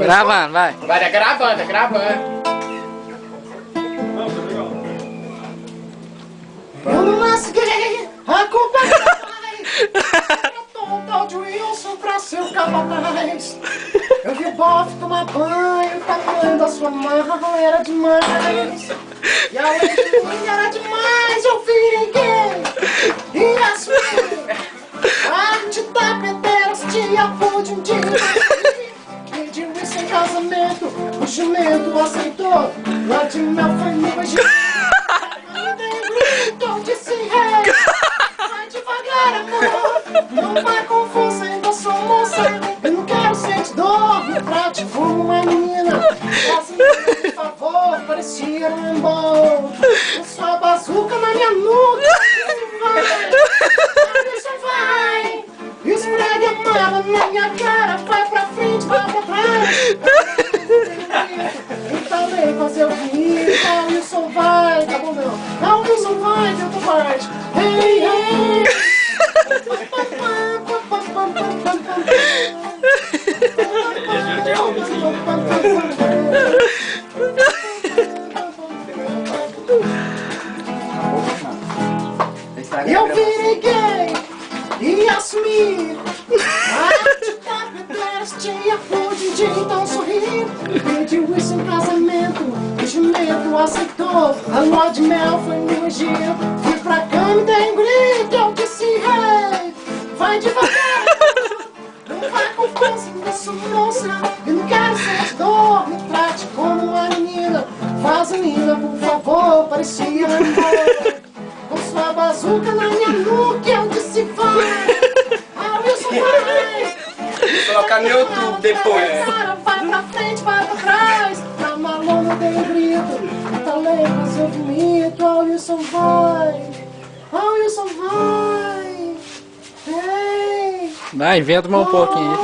Gravando, vai. Vai, tá gravando, tá gravando. Eu não nasci, a culpa é do pai. Tratou o tal de Wilson pra ser o capataz. Eu vi o bofe tomar banho, o tamanho da sua mão era demais. E além de mim era demais, eu virei gay. E assim, a arte da pederastia pude um dia pediu isso em casamento, o jumento aceitou. Lá de mel foi no beijinho. Então disse rei, vai devagar amor, não vai com força, ainda sou moça. Eu não quero sentir dor, me trate como uma menina. Faça-me por favor, parecia um embol. Com sua bazuca na minha nuca, isso vai, esfrega a mala na minha cara, vai pra frente, vai pra trás. Falei, fazer o que? Ah, Wilson vai, tá bom não. Ah, Wilson vai, de outra parte. Hey, hey. Eu virei gay e assumi. Tinha pude de então sorrir. Pediu isso em casamento, o jumento aceitou. A lua de mel foi no Egito. Fui pra cama e dei um grito. Eu disse, hey, vai devagar. Não vai com força, ainda sou moça. Eu não quero ser dor, me trate como uma menina. Faz linda, por favor, parecia um amor. Com sua bazuca na minha nuca, eu disse, vai. Ah, Wilson vai. Colocar no YouTube depois. Vai pra frente, vai pra trás. Na malona tem um grito. Talei, mas eu vomito. Oh, Wilson vai. Oh, Wilson vai. Hey. Vai, inventa mais um pouquinho.